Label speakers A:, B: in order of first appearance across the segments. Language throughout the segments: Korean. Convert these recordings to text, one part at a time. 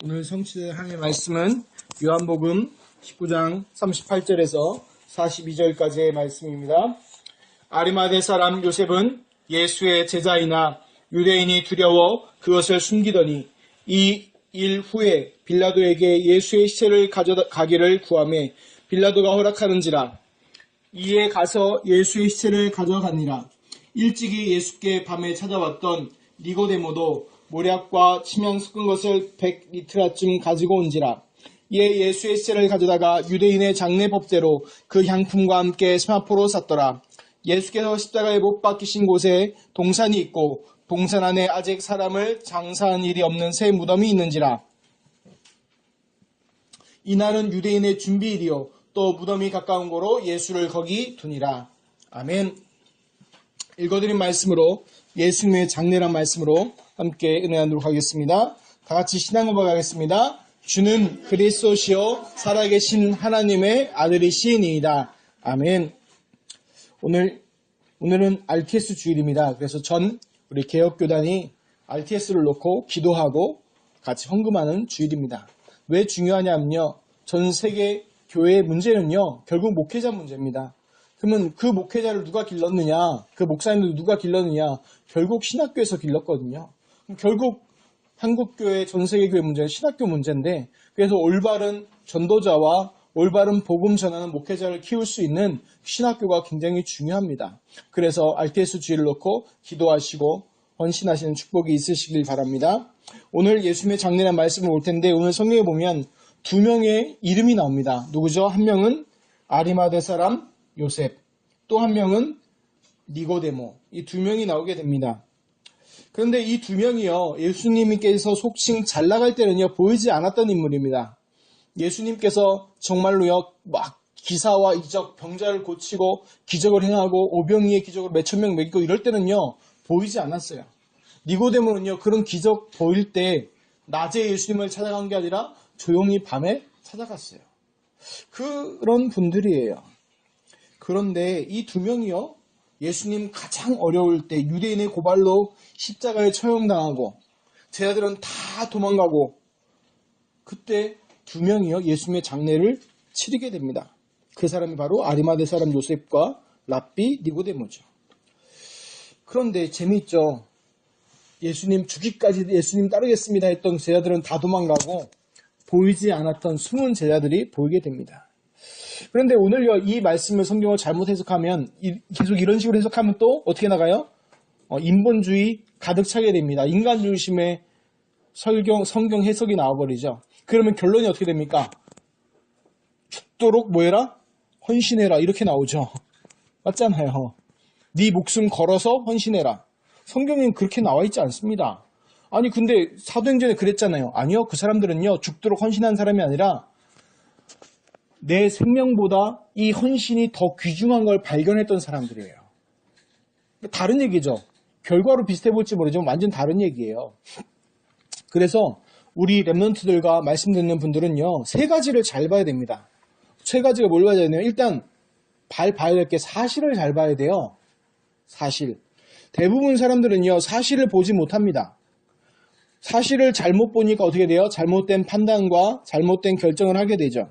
A: 오늘 성취될 하나님의 말씀은 요한복음 19장 38절에서 42절까지의 말씀입니다. 아리마대 사람 요셉은 예수의 제자이나 유대인이 두려워 그것을 숨기더니 이 일 후에 빌라도에게 예수의 시체를 가져가기를 구하매 빌라도가 허락하는지라. 이에 가서 예수의 시체를 가져가니라. 일찍이 예수께 밤에 찾아왔던 니고데모도 모략과 침향 섞은 것을 100리트라쯤 가지고 온지라. 이에 예수의 시체를 가져다가 유대인의 장례법대로 그 향품과 함께 세마포로 쌌더라. 예수께서 십자가에 못 박히신 곳에 동산이 있고 동산 안에 아직 사람을 장사한 일이 없는 새 무덤이 있는지라. 이날은 유대인의 준비일이요 또 무덤이 가까운 고로 예수를 거기 두니라. 아멘. 읽어드린 말씀으로 예수님의 장례란 말씀으로 함께 은혜하도록 하겠습니다. 다같이 신앙 고백하겠습니다. 주는 그리스도시요 살아계신 하나님의 아들이시니이다. 아멘. 오늘은 RTS 주일입니다. 그래서 우리 개혁교단이 RTS를 놓고 기도하고 같이 헌금하는 주일입니다. 왜 중요하냐면요. 전 세계 교회의 문제는요. 결국 목회자 문제입니다. 그러면 그 목회자를 누가 길렀느냐, 그 목사님들 누가 길렀느냐, 결국 신학교에서 길렀거든요. 결국 한국교회, 전세계교회 문제는 신학교 문제인데, 그래서 올바른 전도자와 올바른 복음 전하는 목회자를 키울 수 있는 신학교가 굉장히 중요합니다. 그래서 RTS 주일을 놓고 기도하시고 헌신하시는 축복이 있으시길 바랍니다. 오늘 예수님의 장례란 말씀을 올 텐데, 오늘 성경에 보면 두 명의 이름이 나옵니다. 누구죠? 한 명은 아리마대 사람 요셉, 또 한 명은 니고데모. 이 두 명이 나오게 됩니다. 그런데 이 두 명이요, 예수님께서 속칭 잘 나갈 때는요, 보이지 않았던 인물입니다. 예수님께서 정말로요, 막 기사와 이적, 병자를 고치고 기적을 행하고 오병이의 기적으로 몇천 명 먹이고 이럴 때는요, 보이지 않았어요. 니고데모는요, 그런 기적 보일 때 낮에 예수님을 찾아간 게 아니라 조용히 밤에 찾아갔어요. 그런 분들이에요. 그런데 이 두 명이요, 예수님 가장 어려울 때 유대인의 고발로 십자가에 처형당하고 제자들은 다 도망가고 그때 두 명이요, 예수님의 장례를 치르게 됩니다. 그 사람이 바로 아리마대 사람 요셉과 랍비 니고데모죠. 그런데 재미있죠. 예수님 죽기까지 예수님 따르겠습니다 했던 제자들은 다 도망가고 보이지 않았던 숨은 제자들이 보이게 됩니다. 그런데 오늘요, 이 말씀을 성경을 잘못 해석하면, 계속 이런 식으로 해석하면 또 어떻게 나가요? 인본주의 가득 차게 됩니다. 인간 중심의 성경 해석이 나와버리죠. 그러면 결론이 어떻게 됩니까? 죽도록 뭐해라? 헌신해라. 이렇게 나오죠. 맞잖아요. 네 목숨 걸어서 헌신해라. 성경에는 그렇게 나와 있지 않습니다. 아니 근데 사도행전에 그랬잖아요. 아니요, 그 사람들은요, 죽도록 헌신한 사람이 아니라 내 생명보다 이 헌신이 더 귀중한 걸 발견했던 사람들이에요. 다른 얘기죠. 결과로 비슷해 볼지 모르지만 완전 다른 얘기예요. 그래서 우리 랩런트들과 말씀 듣는 분들은요, 세 가지를 잘 봐야 됩니다. 세 가지가 뭘 봐야 되냐면, 일단 봐야 될 게 사실을 잘 봐야 돼요. 사실. 대부분 사람들은요, 사실을 보지 못합니다. 사실을 잘못 보니까 어떻게 돼요? 잘못된 판단과 잘못된 결정을 하게 되죠.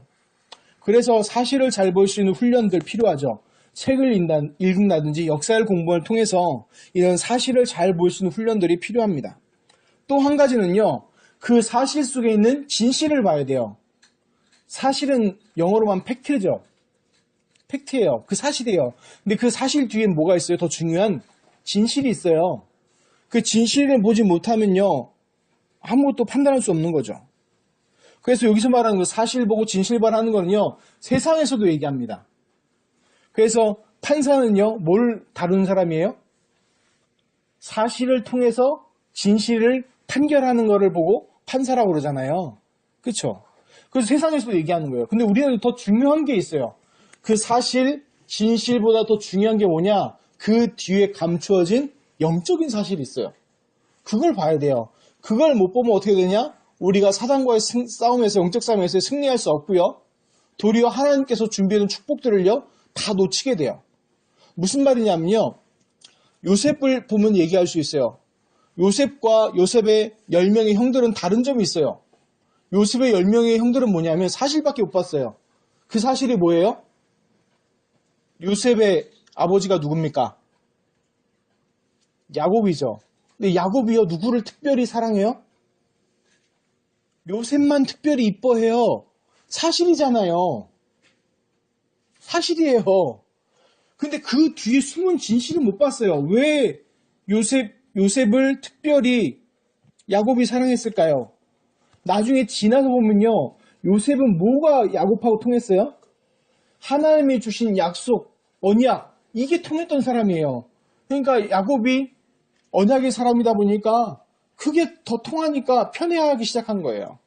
A: 그래서 사실을 잘 볼 수 있는 훈련들 필요하죠. 책을 읽는다든지 역사를 공부를 통해서 이런 사실을 잘 볼 수 있는 훈련들이 필요합니다. 또 한 가지는요, 그 사실 속에 있는 진실을 봐야 돼요. 사실은 영어로만 팩트죠. 팩트예요. 그 사실이에요. 근데 그 사실 뒤엔 뭐가 있어요? 더 중요한 진실이 있어요. 그 진실을 보지 못하면요, 아무것도 판단할 수 없는 거죠. 그래서 여기서 말하는 거 사실 보고 진실 발하는 거는요, 세상에서도 얘기합니다. 그래서 판사는요, 뭘 다루는 사람이에요? 사실을 통해서 진실을 판결하는 거를 보고 판사라고 그러잖아요. 그렇죠? 그래서 세상에서도 얘기하는 거예요. 근데 우리는 더 중요한 게 있어요. 그 사실, 진실보다 더 중요한 게 뭐냐? 그 뒤에 감추어진 영적인 사실이 있어요. 그걸 봐야 돼요. 그걸 못 보면 어떻게 되냐? 우리가 사단과의 싸움에서, 영적 싸움에서 승리할 수 없고요. 도리어 하나님께서 준비해둔 축복들을요, 다 놓치게 돼요. 무슨 말이냐면요, 요셉을 보면 얘기할 수 있어요. 요셉과 요셉의 10명의 형들은 다른 점이 있어요. 요셉의 10명의 형들은 뭐냐면 사실밖에 못 봤어요. 그 사실이 뭐예요? 요셉의 아버지가 누굽니까? 야곱이죠. 근데 야곱이요, 누구를 특별히 사랑해요? 요셉만 특별히 이뻐해요. 사실이잖아요. 사실이에요. 근데 그 뒤에 숨은 진실은 못 봤어요. 왜 요셉을 특별히 야곱이 사랑했을까요? 나중에 지나서 보면요, 요셉은 뭐가 야곱하고 통했어요? 하나님이 주신 약속, 언약, 이게 통했던 사람이에요. 그러니까 야곱이 언약의 사람이다 보니까 그게 더 통하니까 편애하기 시작한 거예요.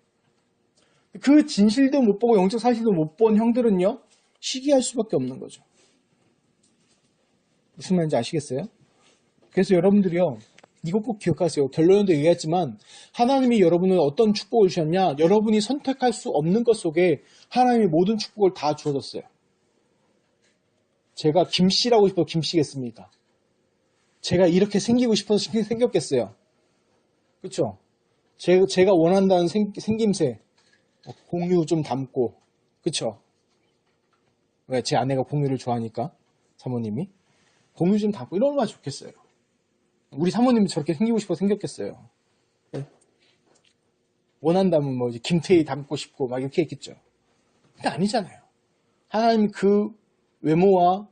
A: 그 진실도 못 보고 영적 사실도 못 본 형들은요, 시기할 수밖에 없는 거죠. 무슨 말인지 아시겠어요? 그래서 여러분들이요, 이거 꼭 기억하세요. 결론에도 얘기했지만 하나님이 여러분을 어떤 축복을 주셨냐? 여러분이 선택할 수 없는 것 속에 하나님이 모든 축복을 다 주어졌어요. 제가 김씨라고 싶어서 김씨겠습니까? 제가 이렇게 생기고 싶어서 생겼겠어요. 그렇죠? 제가 원한다는 생김새, 공유 좀 닮고, 그렇죠? 왜? 제 아내가 공유를 좋아하니까, 사모님이. 공유 좀 닮고 이런 얼마나 좋겠어요. 우리 사모님이 저렇게 생기고 싶어서 생겼겠어요. 네? 원한다면 뭐 이제 김태희 닮고 싶고 막 이렇게 했겠죠. 근데 아니잖아요. 하나님 그 외모와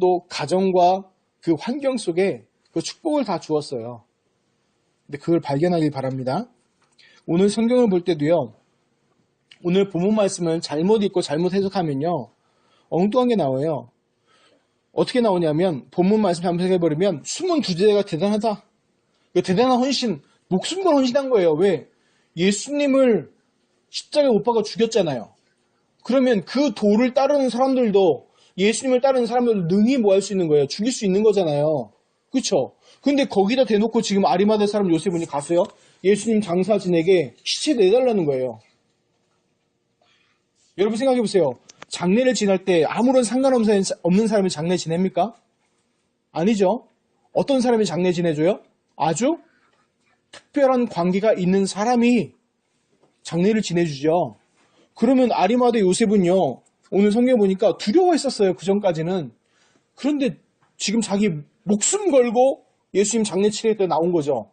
A: 또 가정과 그 환경 속에 그 축복을 다 주었어요. 근데 그걸 발견하길 바랍니다. 오늘 성경을 볼 때도요, 오늘 본문 말씀을 잘못 읽고 잘못 해석하면요, 엉뚱한 게 나와요. 어떻게 나오냐면, 본문 말씀 잘못 해버리면, 숨은 주제가 대단하다. 대단한 헌신, 목숨 걸 헌신한 거예요. 왜? 예수님을 십자가에 못 박아 죽였잖아요. 그러면 그 도를 따르는 사람들도, 예수님을 따르는 사람들도 능히 뭐 할 수 있는 거예요? 죽일 수 있는 거잖아요. 그쵸? 근데 거기다 대놓고 지금 아리마대 사람 요셉분이 가서요, 예수님 장사진에게 시체 내달라는 거예요. 여러분 생각해 보세요. 장례를 지낼 때 아무런 상관없는 사람이 장례 지냅니까? 아니죠. 어떤 사람이 장례 지내줘요? 아주 특별한 관계가 있는 사람이 장례를 지내주죠. 그러면 아리마대 요셉은요, 오늘 성경 보니까 두려워했었어요. 그 전까지는. 그런데 지금 자기 목숨 걸고 예수님 장례 치를 때 나온 거죠.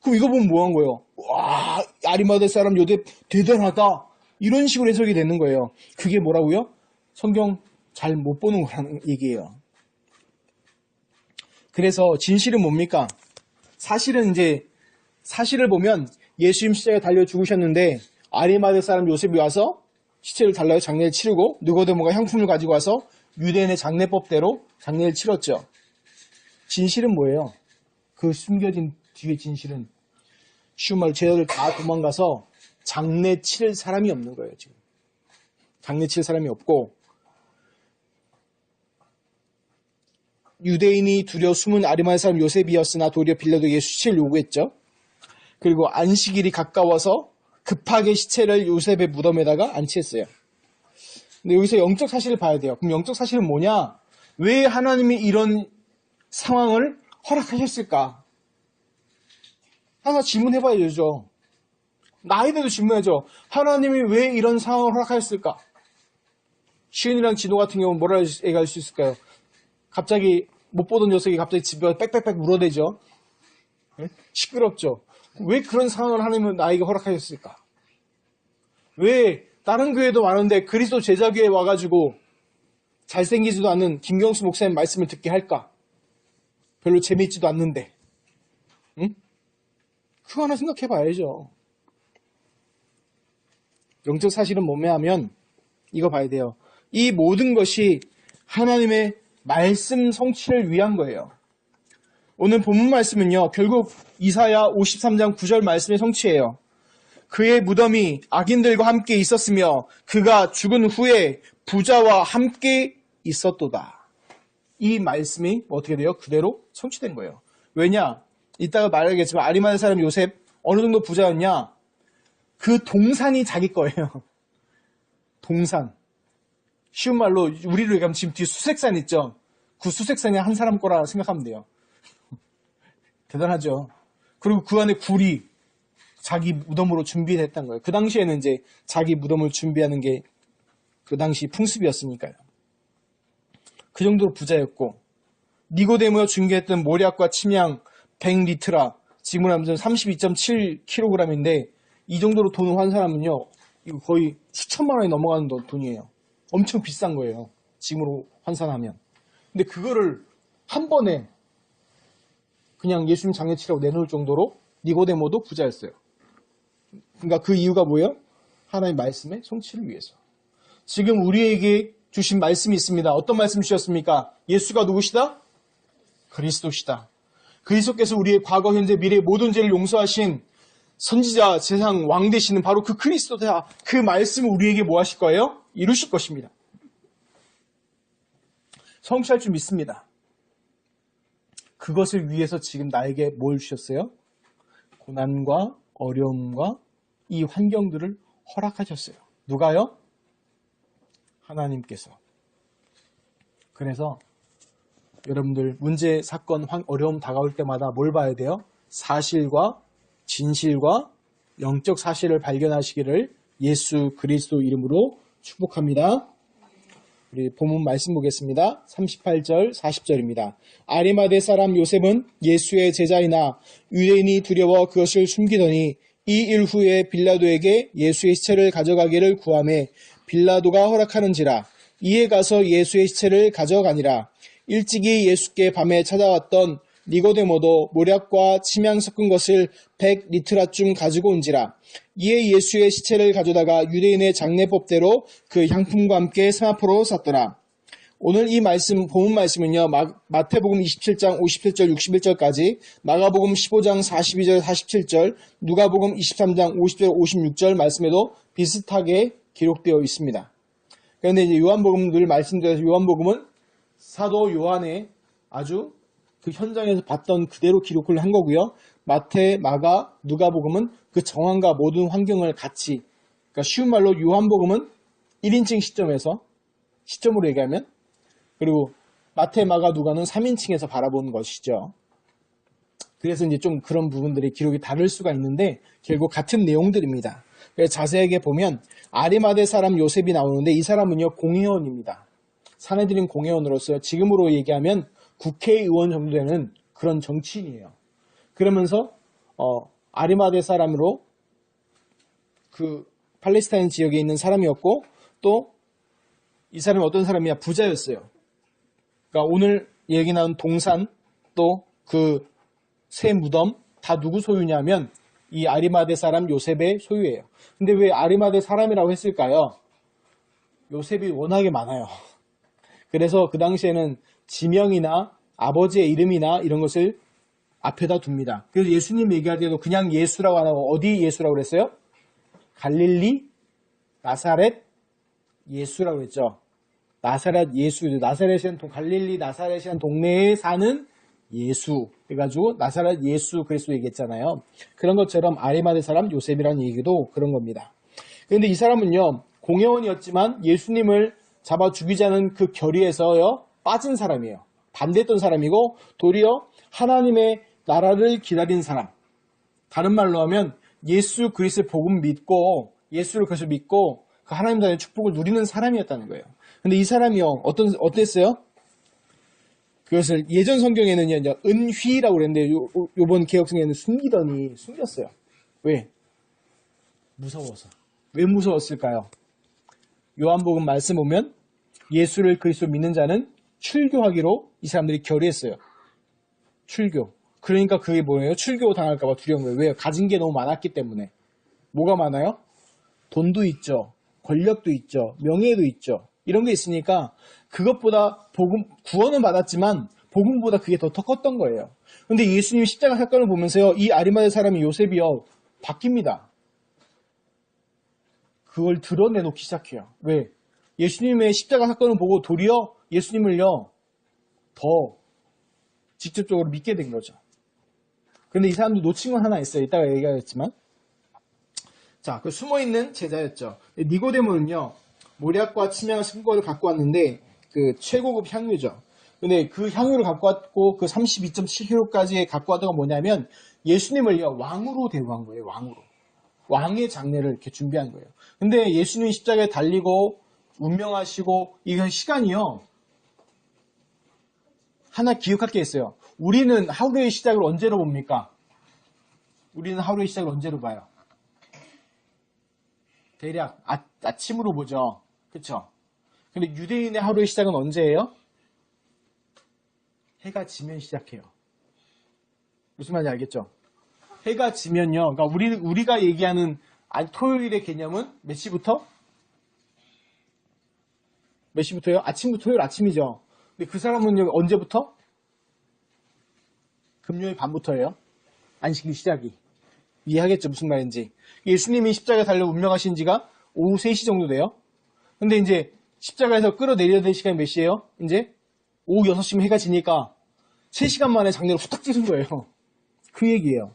A: 그럼 이거 보면 뭐 한 거예요? 와, 아리마대 사람 요셉 대단하다. 이런 식으로 해석이 되는 거예요. 그게 뭐라고요? 성경 잘 못 보는 거라는 얘기예요. 그래서 진실은 뭡니까? 사실을 보면 예수님 십자가에 달려 죽으셨는데 아리마대 사람 요셉이 와서 시체를 달라요. 장례를 치르고 느고데모가 향품을 가지고 와서 유대인의 장례법대로 장례를 치렀죠. 진실은 뭐예요? 그 숨겨진 뒤에 진실은 쉬운 말로 제자들 다 도망가서 장례 치를 사람이 없는 거예요. 지금 장례 치를 사람이 없고, 유대인이 두려워 숨은 아리마대 사람 요셉이었으나 도리어 빌라도 예수 시체를 요구했죠. 그리고 안식일이 가까워서 급하게 시체를 요셉의 무덤에다가 안치했어요. 근데 여기서 영적 사실을 봐야 돼요. 그럼 영적 사실은 뭐냐? 왜 하나님이 이런 상황을 허락하셨을까? 하나 질문해봐야 되죠. 나이대도 질문하죠. 하나님이 왜 이런 상황을 허락하셨을까? 시은이랑 진호 같은 경우는 뭐라 얘기할 수 있을까요? 갑자기 못 보던 녀석이 갑자기 집에 빽빽빽 물어대죠. 시끄럽죠. 왜 그런 상황을 하나님은 나에게 허락하셨을까? 왜 다른 교회도 많은데 그리스도 제자교회에 와가지고 잘생기지도 않는 김경수 목사님 말씀을 듣게 할까? 별로 재미있지도 않는데. 응? 그거 하나 생각해 봐야죠. 영적 사실은 뭐냐면 이거 봐야 돼요. 이 모든 것이 하나님의 말씀 성취를 위한 거예요. 오늘 본문 말씀은요, 결국 이사야 53장 9절 말씀의 성취예요. 그의 무덤이 악인들과 함께 있었으며 그가 죽은 후에 부자와 함께 있었도다. 이 말씀이 어떻게 돼요? 그대로 성취된 거예요. 왜냐? 이따가 말하겠지만 아리마대 사람 요셉 어느 정도 부자였냐? 그 동산이 자기 거예요. 동산. 쉬운 말로 우리로 얘기하면 지금 뒤에 수색산 있죠? 그 수색산이 한 사람 거라 생각하면 돼요. 대단하죠. 그리고 그 안에 굴이 자기 무덤으로 준비했던 거예요. 그 당시에는 이제 자기 무덤을 준비하는 게 그 당시 풍습이었으니까요. 그 정도로 부자였고, 니고데모가 중개했던 모략과 침향 100리트라, 지금으로 하면 32.7kg인데 이 정도로 돈을 환 사람은요, 이거 거의 수천만 원이 넘어가는 돈이에요. 엄청 비싼 거예요. 지금으로 환산하면. 근데 그거를 한 번에 그냥 예수님 장례치라고 내놓을 정도로 니고데모도 부자였어요. 그러니까 그 이유가 뭐예요? 하나님의 말씀의 성취를 위해서. 지금 우리에게 주신 말씀이 있습니다. 어떤 말씀 주셨습니까? 예수가 누구시다? 그리스도시다. 그리스도께서 우리의 과거, 현재, 미래 모든 죄를 용서하신 선지자, 세상 왕 되시는 바로 그 그리스도다. 그 말씀을 우리에게 뭐 하실 거예요? 이루실 것입니다. 성취할 줄 믿습니다. 그것을 위해서 지금 나에게 뭘 주셨어요? 고난과 어려움과 이 환경들을 허락하셨어요. 누가요? 하나님께서. 그래서 여러분들 문제, 사건, 어려움 다가올 때마다 뭘 봐야 돼요? 사실과 진실과 영적 사실을 발견하시기를 예수 그리스도 이름으로 축복합니다. 우리 본문 말씀 보겠습니다. 38절, 40절입니다. 아리마대 사람 요셉은 예수의 제자이나 유대인이 두려워 그것을 숨기더니 이 일 후에 빌라도에게 예수의 시체를 가져가기를 구하매 빌라도가 허락하는지라. 이에 가서 예수의 시체를 가져가니라. 일찍이 예수께 밤에 찾아왔던 니고데모도 모략과 침향 섞은 것을 100리트라쯤 가지고 온지라. 이에 예수의 시체를 가져다가 유대인의 장례법대로 그 향품과 함께 세마포로 샀더라. 오늘 이 말씀, 본문 말씀은요, 마태복음 27장 57절 61절까지, 마가복음 15장 42절 47절, 누가복음 23장 50절 56절 말씀에도 비슷하게 기록되어 있습니다. 그런데 이제 요한복음 늘 말씀드려서 요한복음은 사도 요한의 아주 그 현장에서 봤던 그대로 기록을 한 거고요. 마태, 마가, 누가복음은 그 정황과 모든 환경을 같이, 그러니까 쉬운 말로 요한복음은 1인칭 시점으로 얘기하면, 그리고 마태, 마가, 누가는 3인칭에서 바라보는 것이죠. 그래서 이제 좀 그런 부분들의 기록이 다를 수가 있는데 결국 같은 내용들입니다. 그래서 자세하게 보면 아리마대 사람 요셉이 나오는데 이 사람은요 공회원입니다. 사내들인 공회원으로서 지금으로 얘기하면 국회의원 정도 되는 그런 정치인이에요. 그러면서 아리마대 사람으로 그 팔레스타인 지역에 있는 사람이었고 또 이 사람이 어떤 사람이냐 부자였어요. 그러니까 오늘 얘기 나온 동산 또 그 새 무덤 다 누구 소유냐면 이 아리마대 사람 요셉의 소유예요. 근데 왜 아리마대 사람이라고 했을까요? 요셉이 워낙에 많아요. 그래서 그 당시에는 지명이나 아버지의 이름이나 이런 것을 앞에다 둡니다. 그래서 예수님 얘기할 때도 그냥 예수라고 안 하고 어디 예수라고 그랬어요? 갈릴리, 나사렛 예수라고 그랬죠. 나사렛 예수, 나사렛이란 갈릴리 나사렛이란 동네에 사는 예수 해가지고 나사렛 예수 그리스도 얘기했잖아요. 그런 것처럼 아리마대 사람 요셉이라는 얘기도 그런 겁니다. 그런데 이 사람은요 공회원이었지만 예수님을 잡아 죽이자는 그 결의에서요 빠진 사람이에요. 반대했던 사람이고 도리어 하나님의 나라를 기다린 사람. 다른 말로 하면 예수 그리스도의 복음 믿고 예수를 그래서 믿고 그 하나님 나라의 축복을 누리는 사람이었다는 거예요. 근데 이 사람이요 어땠어요? 그것을 예전 성경에는요 은휘라고 그랬는데 요번 개혁성에는 숨겼어요. 왜? 무서워서. 왜 무서웠을까요? 요한복음 말씀 보면 예수를 그리스도 믿는 자는 출교하기로 이 사람들이 결의했어요. 출교. 그러니까 그게 뭐예요? 출교 당할까 봐 두려운 거예요. 왜요? 가진 게 너무 많았기 때문에. 뭐가 많아요? 돈도 있죠. 권력도 있죠. 명예도 있죠. 이런 게 있으니까 그것보다 구원은 받았지만 복음보다 그게 더 컸던 거예요. 근데 예수님 십자가 사건을 보면서요. 이 아리마대 사람이 요셉이요. 바뀝니다. 그걸 드러내놓기 시작해요. 왜? 예수님의 십자가 사건을 보고 도리어 예수님을요. 더 직접적으로 믿게 된 거죠. 그런데 이 사람도 놓친 건 하나 있어요. 이따가 얘기하겠지만. 자, 그 숨어있는 제자였죠. 니고데모는요. 모략과 침향을 섞은 거를 갖고 왔는데 그 최고급 향유죠. 근데 그 향유를 갖고 왔고 그 32.7kg까지 갖고 왔던 건 뭐냐면 예수님을요. 왕으로 대우한 거예요. 왕으로. 왕의 장례를 이렇게 준비한 거예요. 근데 예수님이 십자가에 달리고 운명하시고 이건 시간이요. 하나 기억할 게 있어요. 우리는 하루의 시작을 언제로 봅니까? 우리는 하루의 시작을 언제로 봐요? 대략 아침으로 보죠. 그쵸? 근데 유대인의 하루의 시작은 언제예요? 해가 지면 시작해요. 무슨 말인지 알겠죠? 해가 지면요. 그러니까 우리가 얘기하는 토요일의 개념은 몇 시부터? 몇 시부터요? 아침부터 토요일 아침이죠. 근데 그 사람은 언제부터? 금요일 밤부터예요. 안식일 시작이. 이해하겠죠? 무슨 말인지. 예수님이 십자가에 달려 운명하신 지가 오후 3시 정도 돼요. 근데 이제 십자가에서 끌어내려야 될 시간이 몇 시예요? 이제 오후 6시면 해가 지니까 3시간 만에 장례를 후딱 찌른 거예요. 그 얘기예요.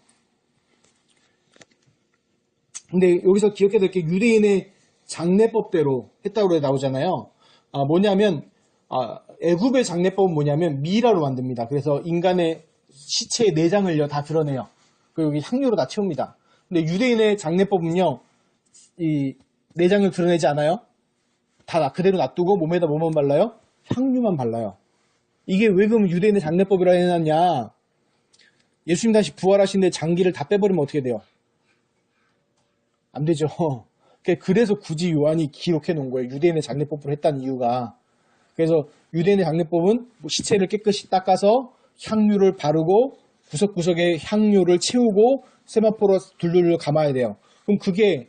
A: 근데 여기서 기억해야 될 게 유대인의 장례법대로 했다고 나오잖아요. 뭐냐면 애굽의 장례법은 뭐냐면 미라로 만듭니다. 그래서 인간의 시체의 내장을요 다 드러내요. 그리고 여기 향료로 다 채웁니다. 근데 유대인의 장례법은요 이 내장을 드러내지 않아요. 다 그대로 놔두고 몸에다 뭐만 발라요? 향유만 발라요. 이게 왜 그럼 유대인의 장례법이라 해놨냐? 예수님 다시 부활하시는데 장기를 다 빼버리면 어떻게 돼요? 안 되죠. 그래서 굳이 요한이 기록해 놓은 거예요. 유대인의 장례법으로 했다는 이유가. 그래서 유대인의 장례법은 시체를 깨끗이 닦아서 향유를 바르고 구석구석에 향유를 채우고 세마포로 둘둘 감아야 돼요. 그럼 그게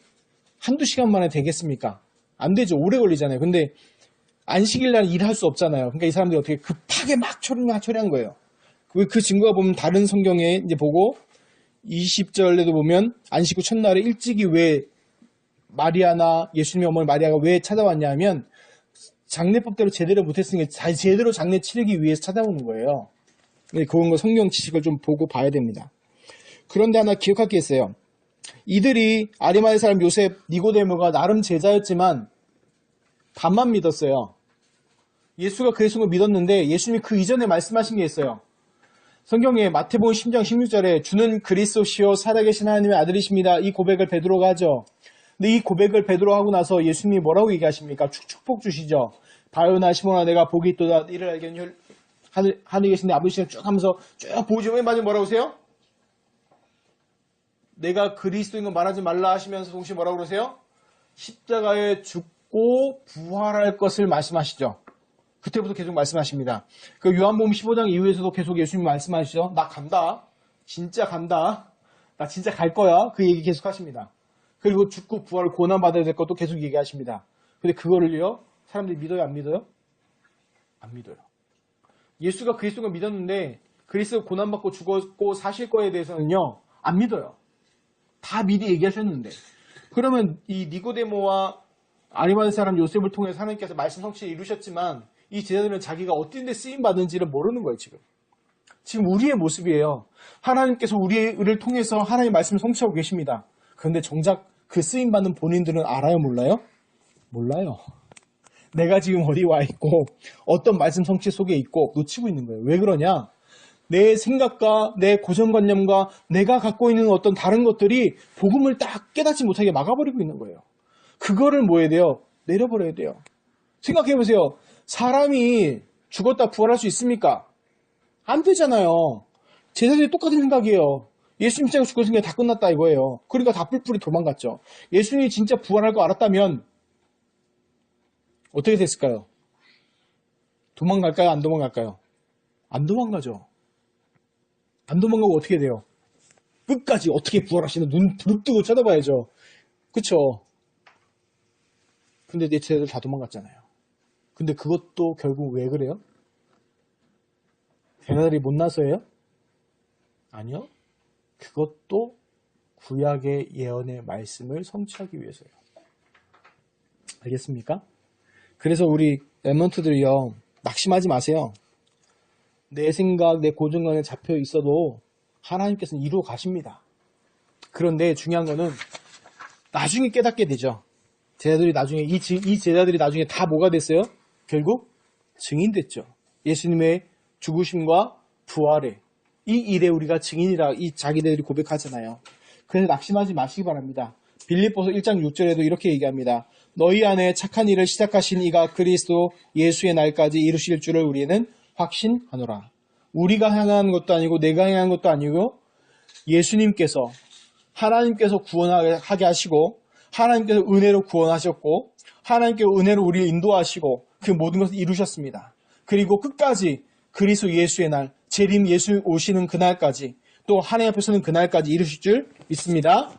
A: 한두 시간 만에 되겠습니까? 안 되죠. 오래 걸리잖아요. 근데 안식일 날 일할 수 없잖아요. 그러니까 이 사람들이 어떻게 급하게 막 처리한 거예요. 그 증거가 보면 다른 성경에 이제 보고 20절에도 보면 안식 후 첫날에 일찍이 왜 마리아나 예수님의 어머니 마리아가 왜 찾아왔냐 하면 장례법대로 제대로 못했으니까 제대로 장례 치르기 위해서 찾아오는 거예요. 그런 거 성경 지식을 좀 보고 봐야 됩니다. 그런데 하나 기억할 게 있어요. 이들이 아리마의 사람 요셉, 니고데모가 나름 제자였지만 반만 믿었어요. 예수가 그리스도를 믿었는데 예수님이 그 이전에 말씀하신 게 있어요. 성경에 마태복음 10장 16절에 주는 그리스도시요 살아계신 하나님의 아들이십니다. 이 고백을 베드로가 하죠. 근데 이 고백을 베드로 하고 나서 예수님이 뭐라고 얘기하십니까? 축복 주시죠. 바요나 시몬아 내가 복이 있도다 이를 알겠니 하늘에 계신 내 아버지가 쭉 하면서 쭉 보여주면 맨 마지막에 뭐라고 하세요? 내가 그리스도인 건 말하지 말라 하시면서 동시에 뭐라고 그러세요? 십자가에 죽고 부활할 것을 말씀하시죠. 그때부터 계속 말씀하십니다. 그 요한복음 15장 이후에서도 계속 예수님이 말씀하시죠. 나 간다. 진짜 간다. 나 진짜 갈 거야. 그 얘기 계속 하십니다. 그리고 죽고 부활을 고난받아야 될 것도 계속 얘기하십니다. 근데 그거를요. 사람들이 믿어요? 안 믿어요? 안 믿어요. 예수가 그리스도가 믿었는데 그리스도가 고난받고 죽었고 사실 거에 대해서는요. 안 믿어요. 다 미리 얘기하셨는데. 그러면 이 니고데모와 아리마대 사람 요셉을 통해서 하나님께서 말씀 성취를 이루셨지만 이 제자들은 자기가 어떤 데 쓰임 받은지를 모르는 거예요. 지금 우리의 모습이에요. 하나님께서 우리를 통해서 하나님의 말씀을 성취하고 계십니다. 그런데 정작 그 쓰임 받는 본인들은 알아요? 몰라요? 몰라요. 내가 지금 어디 와 있고 어떤 말씀 성취 속에 있고 놓치고 있는 거예요. 왜 그러냐? 내 생각과 내 고정관념과 내가 갖고 있는 어떤 다른 것들이 복음을 딱 깨닫지 못하게 막아버리고 있는 거예요. 그거를 뭐 해야 돼요? 내려버려야 돼요. 생각해보세요. 사람이 죽었다 부활할 수 있습니까? 안 되잖아요. 제자들이 똑같은 생각이에요. 예수님 진짜 죽었으니까 다 끝났다 이거예요. 그러니까 다 뿔뿔이 도망갔죠. 예수님이 진짜 부활할 거 알았다면 어떻게 됐을까요? 도망갈까요? 안 도망갈까요? 안 도망가죠. 안 도망가고 어떻게 돼요? 끝까지 어떻게 부활하시는 눈 부릅뜨고 쳐다봐야죠. 그쵸? 근데 내 제자들 다 도망갔잖아요. 근데 그것도 결국 왜 그래요? 제자들이 못나서예요? 아니요. 그것도 구약의 예언의 말씀을 성취하기 위해서예요. 알겠습니까? 그래서 우리 랩런트들이요. 낙심하지 마세요. 내 생각, 내 고정관에 잡혀 있어도 하나님께서는 이루어 가십니다. 그런데 중요한 거는 나중에 깨닫게 되죠. 제자들이 나중에 이 제자들이 나중에 다 뭐가 됐어요? 결국 증인됐죠. 예수님의 죽으심과 부활에 이 일에 우리가 증인이라 이 자기들이 고백하잖아요. 그래서 낙심하지 마시기 바랍니다. 빌립보서 1장 6절에도 이렇게 얘기합니다. 너희 안에 착한 일을 시작하신 이가 그리스도 예수의 날까지 이루실 줄을 우리는 확신하노라. 우리가 향한 것도 아니고 내가 향한 것도 아니고 예수님께서 하나님께서 구원하게 하시고 하나님께서 은혜로 구원하셨고 하나님께서 은혜로 우리를 인도하시고 그 모든 것을 이루셨습니다. 그리고 끝까지 그리스도 예수의 날, 재림 예수 오시는 그날까지 또 하나님 앞에 서는 그날까지 이루실 줄 믿습니다.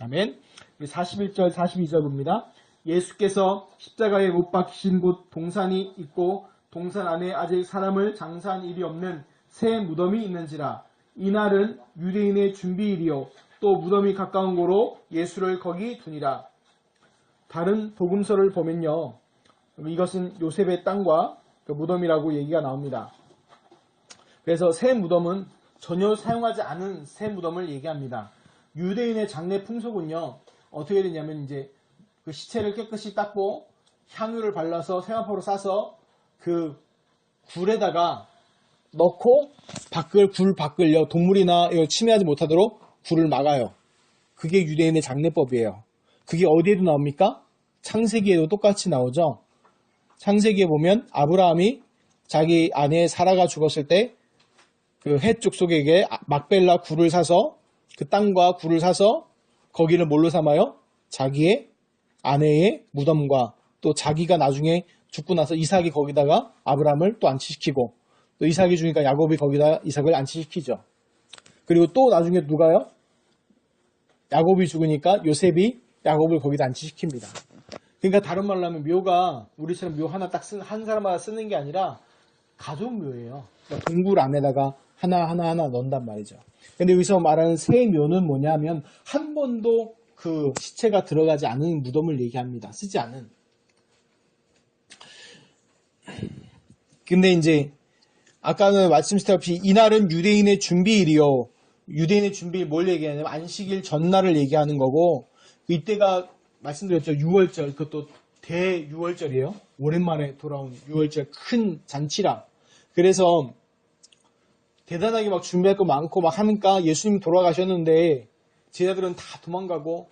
A: 아멘. 41절 42절 봅니다. 예수께서 십자가에 못 박히신 곳 동산이 있고 동산 안에 아직 사람을 장사한 일이 없는 새 무덤이 있는지라. 이날은 유대인의 준비일이요 또 무덤이 가까운 고로 예수를 거기 두니라. 다른 복음서를 보면요, 이것은 요셉의 땅과 그 무덤이라고 얘기가 나옵니다. 그래서 새 무덤은 전혀 사용하지 않은 새 무덤을 얘기합니다. 유대인의 장례 풍속은요, 어떻게 되냐면 이제 그 시체를 깨끗이 닦고 향유를 발라서 세마포로 싸서 그 굴에다가 넣고 굴 밖을요, 동물이나 침해하지 못하도록 굴을 막아요. 그게 유대인의 장례법이에요. 그게 어디에도 나옵니까? 창세기에도 똑같이 나오죠. 창세기에 보면 아브라함이 자기 아내 사라가 죽었을 때 그 헷 족속에게 막벨라 굴을 사서 그 땅과 굴을 사서 거기를 뭘로 삼아요? 자기의 아내의 무덤과 또 자기가 나중에 죽고 나서 이삭이 거기다가 아브라함을 또 안치시키고 또 이삭이 죽으니까 야곱이 거기다 이삭을 안치시키죠. 그리고 또 나중에 누가요? 야곱이 죽으니까 요셉이 야곱을 거기다 안치시킵니다. 그러니까 다른 말로 하면 묘가 우리처럼 묘 하나 딱 한 사람마다 쓰는 게 아니라 가족 묘예요. 그러니까 동굴 안에다가 하나 넣는단 말이죠. 근데 여기서 말하는 새 묘는 뭐냐면 한 번도 그 시체가 들어가지 않은 무덤을 얘기합니다. 쓰지 않은. 근데 이제 아까는 말씀드렸다시피 이날은 유대인의 준비일이요. 유대인의 준비일 뭘 얘기하냐면 안식일 전날을 얘기하는 거고 이때가 말씀드렸죠. 6월절, 그것도 대유월절이에요. 오랜만에 돌아온 6월절 큰 잔치라. 그래서 대단하게 막 준비할 거 많고 막 하니까 예수님이 돌아가셨는데 제자들은 다 도망가고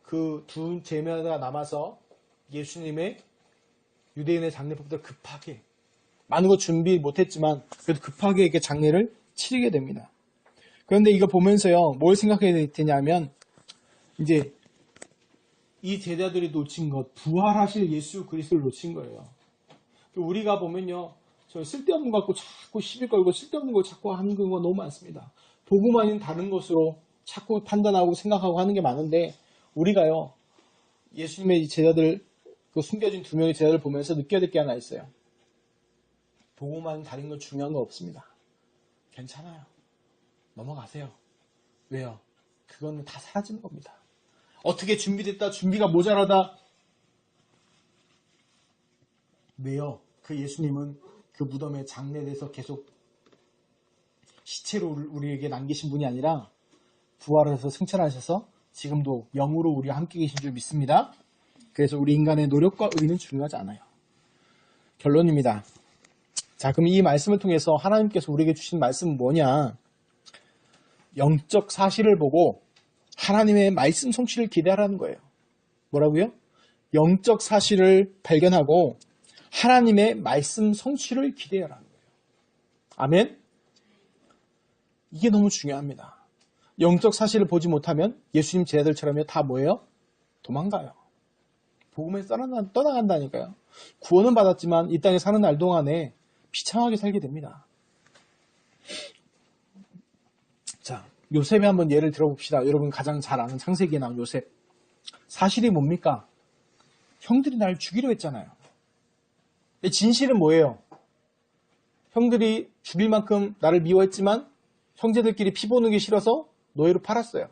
A: 그 두 제자가 남아서 예수님의 유대인의 장례법도 급하게 많은 거 준비 못했지만 그래도 급하게 이렇게 장례를 치르게 됩니다. 그런데 이거 보면서요, 뭘 생각해야 되냐면 이제 이 제자들이 놓친 것, 부활하실 예수 그리스도를 놓친 거예요. 우리가 보면요, 저 쓸데없는 거 갖고 자꾸 시비 걸고 쓸데없는 거 자꾸 하는 거 너무 많습니다. 복음 아닌 다른 것으로 자꾸 판단하고 생각하고 하는 게 많은데 우리가요, 예수님의 제자들, 그 숨겨진 두 명의 제자들 보면서 느껴야 될 게 하나 있어요. 복음 아닌 다른 건 중요한 거 없습니다. 괜찮아요. 넘어가세요. 왜요? 그건 다 사라지는 겁니다. 어떻게 준비됐다, 준비가 모자라다. 왜요? 그 예수님은 그 무덤의 장례에서 계속 시체로 우리에게 남기신 분이 아니라 부활해서 승천하셔서 지금도 영으로 우리와 함께 계신 줄 믿습니다. 그래서 우리 인간의 노력과 의는 중요하지 않아요. 결론입니다. 자, 그럼 이 말씀을 통해서 하나님께서 우리에게 주신 말씀은 뭐냐? 영적 사실을 보고 하나님의 말씀 성취를 기대하라는 거예요. 뭐라고요? 영적 사실을 발견하고 하나님의 말씀 성취를 기대하라는 거예요. 아멘? 이게 너무 중요합니다. 영적 사실을 보지 못하면 예수님 제자들처럼요, 다 뭐예요? 도망가요. 복음에서 떠나간다니까요. 구원은 받았지만 이 땅에 사는 날 동안에 비참하게 살게 됩니다. 자, 요셉의 한번 예를 들어봅시다. 여러분 가장 잘 아는 창세기에 나온 요셉. 사실이 뭡니까? 형들이 날 죽이려 했잖아요. 근데 진실은 뭐예요? 형들이 죽일 만큼 나를 미워했지만 형제들끼리 피 보는 게 싫어서 노예로 팔았어요.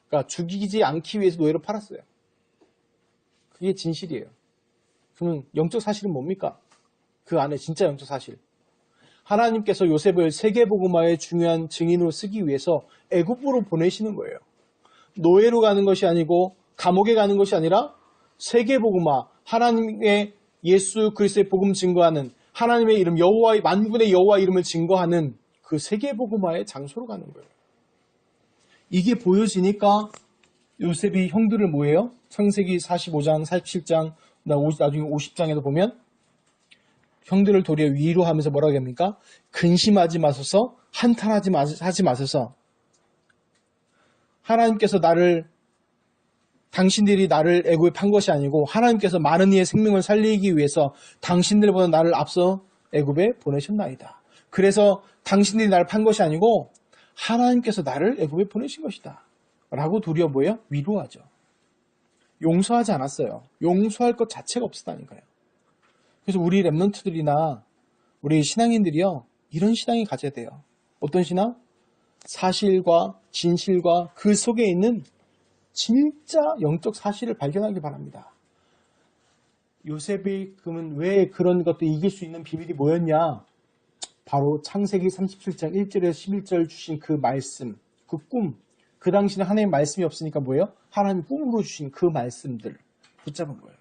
A: 그러니까 죽이지 않기 위해서 노예로 팔았어요. 그게 진실이에요. 그러면 영적 사실은 뭡니까? 그 안에 진짜 영적 사실. 하나님께서 요셉을 세계복음화의 중요한 증인으로 쓰기 위해서 애굽으로 보내시는 거예요. 노예로 가는 것이 아니고 감옥에 가는 것이 아니라 세계복음화, 하나님의 예수 그리스도의 복음 증거하는 하나님의 이름 여호와의 만군의 여호와 이름을 증거하는 그 세계복음화의 장소로 가는 거예요. 이게 보여지니까 요셉이 형들을 뭐예요? 창세기 45장, 47장, 나중에 50장에도 보면 형들을 도리어 위로하면서 뭐라고 합니까? 근심하지 마소서, 한탄하지 마소서. 하나님께서 당신들이 나를 애굽에 판 것이 아니고 하나님께서 많은 이의 생명을 살리기 위해서 당신들보다 나를 앞서 애굽에 보내셨나이다. 그래서 당신들이 나를 판 것이 아니고 하나님께서 나를 애굽에 보내신 것이다. 라고 도리어 뭐예요? 위로하죠. 용서하지 않았어요. 용서할 것 자체가 없었다니까요. 그래서 우리 랩런트들이나 우리 신앙인들이요, 이런 신앙이 가져야 돼요. 어떤 신앙? 사실과 진실과 그 속에 있는 진짜 영적 사실을 발견하기 바랍니다. 요셉이 그러면 왜 그런 것도 이길 수 있는 비밀이 뭐였냐? 바로 창세기 37장 1절에서 11절 주신 그 말씀, 그 꿈. 그 당시는 하나님 말씀이 없으니까 뭐예요? 하나님 꿈으로 주신 그 말씀들 붙잡은 거예요.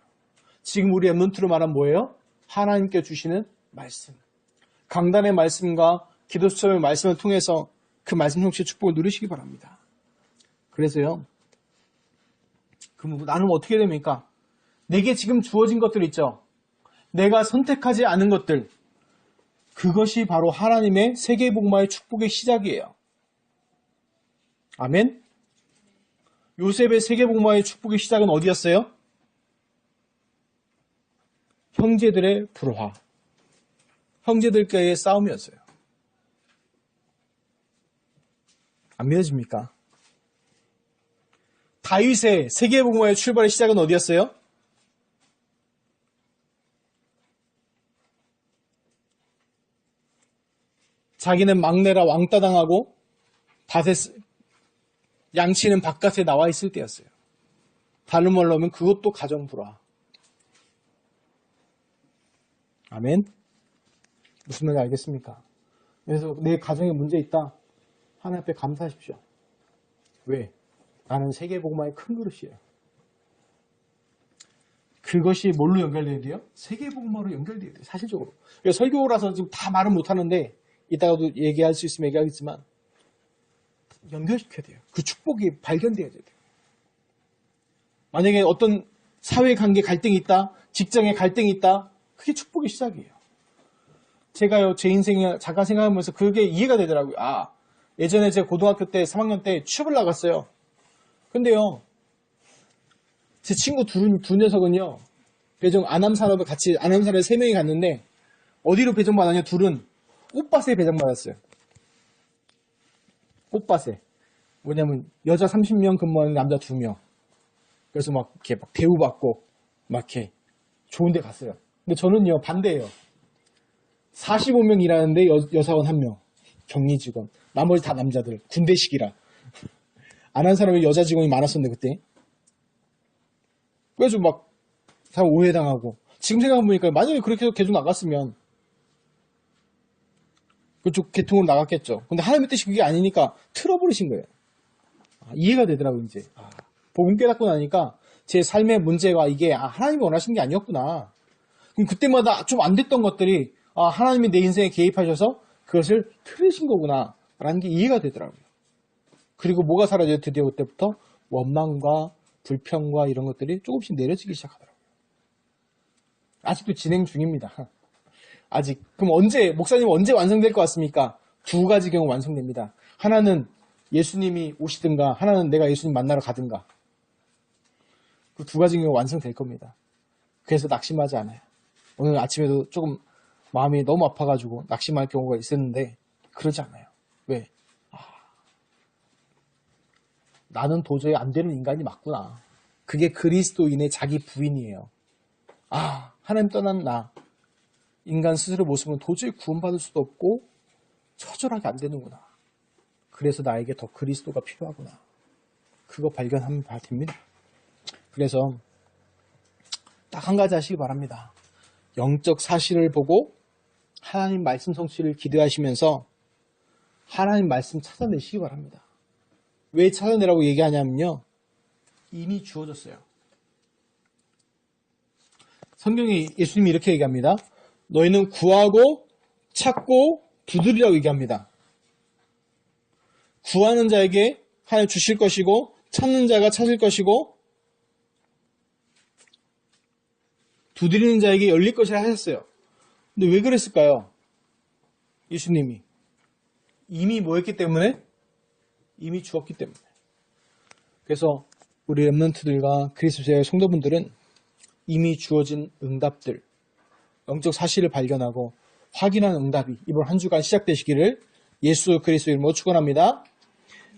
A: 지금 우리 랩런트로 말하면 뭐예요? 하나님께 주시는 말씀. 강단의 말씀과 기도 수첩의 말씀을 통해서 그 말씀 성취의 축복을 누리시기 바랍니다. 그래서요, 그럼 나는 어떻게 됩니까? 내게 지금 주어진 것들 있죠? 내가 선택하지 않은 것들, 그것이 바로 하나님의 세계복마의 축복의 시작이에요. 아멘? 요셉의 세계복마의 축복의 시작은 어디였어요? 형제들의 불화. 형제들과의 싸움이었어요. 안 믿어집니까? 다윗의 세계복마의 출발의 시작은 어디였어요? 자기는 막내라 왕따 당하고 양치는 바깥에 나와 있을 때였어요. 다른 말로 하면 그것도 가정불화. 아멘? 무슨 말인지 알겠습니까? 그래서 내 가정에 문제 있다. 하나님 앞에 감사하십시오. 왜? 나는 세계복음화의 큰 그릇이에요. 그것이 뭘로 연결돼야 돼요? 세계복음화로 연결돼야 돼요. 사실적으로. 설교라서 지금 다 말은 못하는데 이따가도 얘기할 수 있으면 얘기하겠지만 연결시켜야 돼요. 그 축복이 발견돼야 돼요. 만약에 어떤 사회관계 갈등이 있다, 직장에 갈등이 있다, 그게 축복의 시작이에요. 제가요, 제 인생에 잠깐 생각하면서 그게 이해가 되더라고요. 예전에 제가 고등학교 때 3학년 때 취업을 나갔어요. 근데요, 제 친구 두 녀석은요, 배정 아남산업에 같이 아남산업에 3명이 갔는데 어디로 배정받았냐? 둘은 꽃밭에 배정받았어요. 꽃밭에. 뭐냐면 여자 30명 근무하는 남자 2명. 그래서 막 이렇게 막 대우받고 막 이렇게 좋은 데 갔어요. 근데 저는요, 반대예요. 45명 일하는데 여사원 1명. 격리 직원. 나머지 다 남자들. 군대식이라. 안 한 사람이 여자 직원이 많았었는데 그때. 그래서 막 사람 오해당하고. 지금 생각해보니까 만약에 그렇게 해서 계속 나갔으면 그쪽 계통으로 나갔겠죠. 근데 하나님의 뜻이 그게 아니니까 틀어버리신 거예요. 이해가 되더라고요, 이제. 복음 깨닫고 나니까 제 삶의 문제가 이게 하나님이 원하시는 게 아니었구나. 그럼 그때마다 좀 안 됐던 것들이 하나님이 내 인생에 개입하셔서 그것을 틀으신 거구나 라는 게 이해가 되더라고요. 그리고 뭐가 사라져요? 드디어 그때부터 원망과 불평과 이런 것들이 조금씩 내려지기 시작하더라고요. 아직도 진행 중입니다. 아직. 그럼 목사님 언제 완성될 것 같습니까? 2가지 경우 완성됩니다. 하나는 예수님이 오시든가, 하나는 내가 예수님 만나러 가든가. 그 2가지 경우 완성될 겁니다. 그래서 낙심하지 않아요. 오늘 아침에도 조금 마음이 너무 아파가지고 낙심할 경우가 있었는데, 그러지 않아요. 왜? 나는 도저히 안 되는 인간이 맞구나. 그게 그리스도인의 자기 부인이에요. 하나님 떠난 나. 인간 스스로 모습은 도저히 구원받을 수도 없고 처절하게 안 되는구나. 그래서 나에게 더 그리스도가 필요하구나. 그거 발견하면 됩니다. 그래서 딱 한 가지 하시기 바랍니다. 영적 사실을 보고 하나님 말씀 성취를 기대하시면서 하나님 말씀 찾아내시기 바랍니다. 왜 찾아내라고 얘기하냐면요, 이미 주어졌어요. 성경에 예수님이 이렇게 얘기합니다. 너희는 구하고 찾고 두드리라고 얘기합니다. 구하는 자에게 하나님 주실 것이고 찾는 자가 찾을 것이고 두드리는 자에게 열릴 것이라 하셨어요. 근데 왜 그랬을까요? 예수님이 이미 뭐 했기 때문에? 이미 주었기 때문에. 그래서 우리 렘넌트들과 그리스도의 성도분들은 이미 주어진 응답들, 영적 사실을 발견하고 확인하는 응답이 이번 한 주간 시작되시기를 예수 그리스도 이름으로 축원합니다.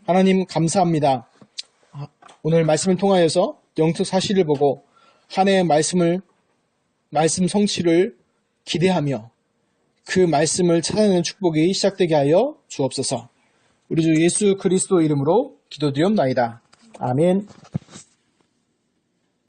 A: 하나님 감사합니다. 오늘 말씀을 통하여서 영적 사실을 보고 한 해의 말씀 성취를 기대하며 그 말씀을 찾아내는 축복이 시작되게 하여 주옵소서. 우리 주 예수 그리스도 이름으로 기도드리옵나이다. 아멘.